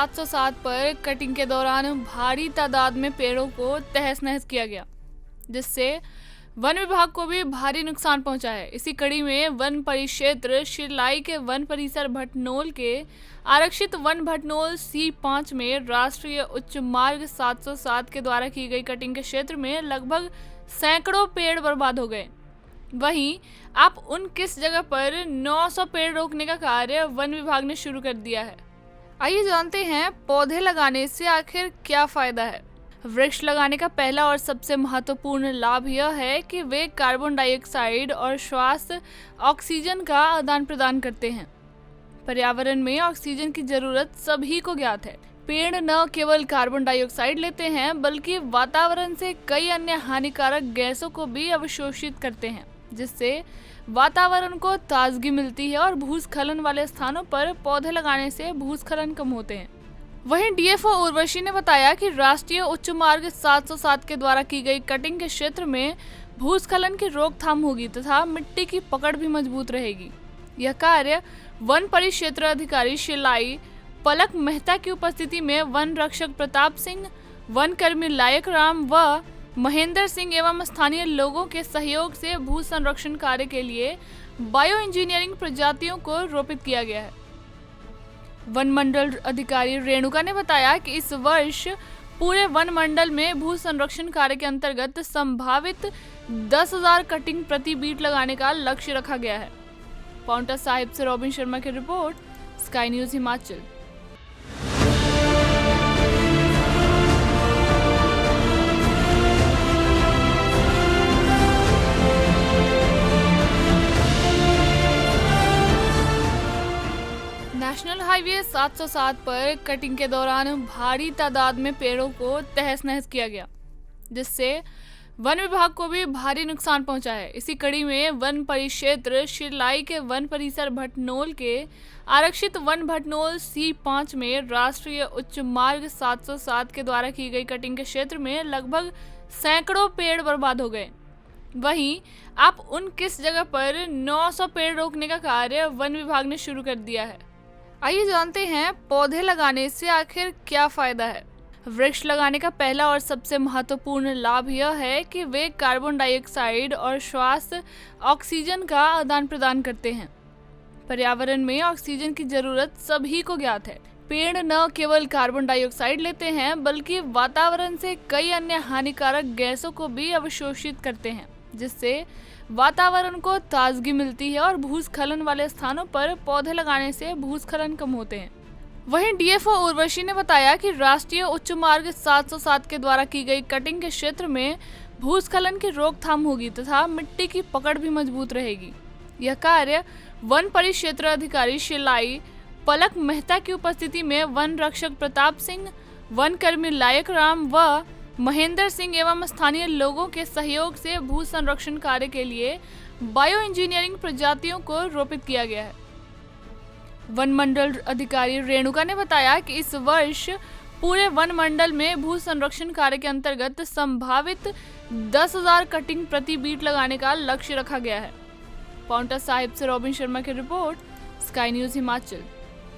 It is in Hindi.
707 पर कटिंग के दौरान भारी तादाद में पेड़ों को तहस नहस किया गया, जिससे वन विभाग को भी भारी नुकसान पहुंचा है। इसी कड़ी में वन परिक्षेत्र शिलाई के वन परिसर भटनोल के आरक्षित वन भटनोल C5 में राष्ट्रीय उच्च मार्ग 707 के द्वारा की गई कटिंग के क्षेत्र में लगभग सैकड़ों पेड़ बर्बाद हो गए। वहीं आप उन किस जगह पर 900 पेड़ रोकने का कार्य वन विभाग ने शुरू कर दिया है। आइए जानते हैं पौधे लगाने से आखिर क्या फायदा है। वृक्ष लगाने का पहला और सबसे महत्वपूर्ण लाभ यह है कि वे कार्बन डाइऑक्साइड और श्वास ऑक्सीजन का आदान प्रदान करते हैं। पर्यावरण में ऑक्सीजन की जरूरत सभी को ज्ञात है। पेड़ न केवल कार्बन डाइऑक्साइड लेते हैं बल्कि वातावरण से कई अन्य हानिकारक गैसों को भी अवशोषित करते हैं, जिससे वातावरण को ताजगी मिलती है और भूस्खलन वाले स्थानों पर पौधे लगाने से भूस्खलन कम होते हैं। वहीं DFO उर्वशी ने बताया कि राष्ट्रीय उच्च मार्ग 707 के द्वारा की गई कटिंग के क्षेत्र में भूस्खलन की रोकथाम होगी तथा मिट्टी की पकड़ भी मजबूत रहेगी। यह कार्य वन परिक्षेत्र अधिकारी शिलाई पलक मेहता की उपस्थिति में वन रक्षक प्रताप सिंह, वन कर्मी लायक राम व महेंद्र सिंह एवं स्थानीय लोगों के सहयोग से भू संरक्षण कार्य के लिए बायो इंजीनियरिंग प्रजातियों को रोपित किया गया है। वन मंडल अधिकारी रेणुका ने बताया कि इस वर्ष पूरे वन मंडल में भू संरक्षण कार्य के अंतर्गत संभावित 10,000 कटिंग प्रति बीट लगाने का लक्ष्य रखा गया है। पाउंटा साहिब से रॉबिन शर्मा की report, sky news Himachal. National highway 707 पर कटिंग के दौरान भारी तादाद में पेड़ों को तहस नहस किया गया, जिससे वन विभाग को भी भारी नुकसान पहुंचा है। इसी कड़ी में वन परिक्षेत्र शिलाई के वन परिसर भटनोल के आरक्षित वन भटनोल C5 में राष्ट्रीय उच्च मार्ग 707 के द्वारा की गई कटिंग के क्षेत्र में लगभग सैकड़ों पेड़ बर्बाद हो गए। वहीं आप उन किस जगह पर 900 पेड़ रोकने का कार्य वन विभाग ने शुरू कर दिया है। आइए जानते हैं पौधे लगाने से आखिर क्या फायदा है। वृक्ष लगाने का पहला और सबसे महत्वपूर्ण लाभ यह है कि वे कार्बन डाइऑक्साइड और श्वास ऑक्सीजन का आदान प्रदान करते हैं। पर्यावरण में ऑक्सीजन की जरूरत सभी को ज्ञात है। पेड़ न केवल कार्बन डाइऑक्साइड लेते हैं बल्कि वातावरण से कई अन्य हानिकारक गैसों को भी अवशोषित करते हैं, जिससे वातावरण को ताजगी मिलती है और भूस्खलन वाले स्थानों पर पौधे लगाने से भूस्खलन कम होते हैं। वहीं DFO उर्वशी ने बताया कि राष्ट्रीय उच्च मार्ग 707 के द्वारा की गई कटिंग के क्षेत्र में भूस्खलन की रोकथाम होगी तथा मिट्टी की पकड़ भी मजबूत रहेगी। यह कार्य वन परिक्षेत्र अधिकारी शिलाई पलक मेहता की उपस्थिति में वन रक्षक प्रताप सिंह, वन कर्मी लायक राम व महेंद्र सिंह एवं स्थानीय लोगों के सहयोग से भू संरक्षण कार्य के लिए बायो इंजीनियरिंग प्रजातियों को रोपित किया गया है। वन मंडल अधिकारी रेणुका ने बताया कि इस वर्ष पूरे वन मंडल में भू संरक्षण कार्य के अंतर्गत संभावित 10,000 कटिंग प्रति बीट लगाने का लक्ष्य रखा गया है। पाउंटा साहिब से रॉबिन शर्मा की रिपोर्ट, स्काई न्यूज हिमाचल।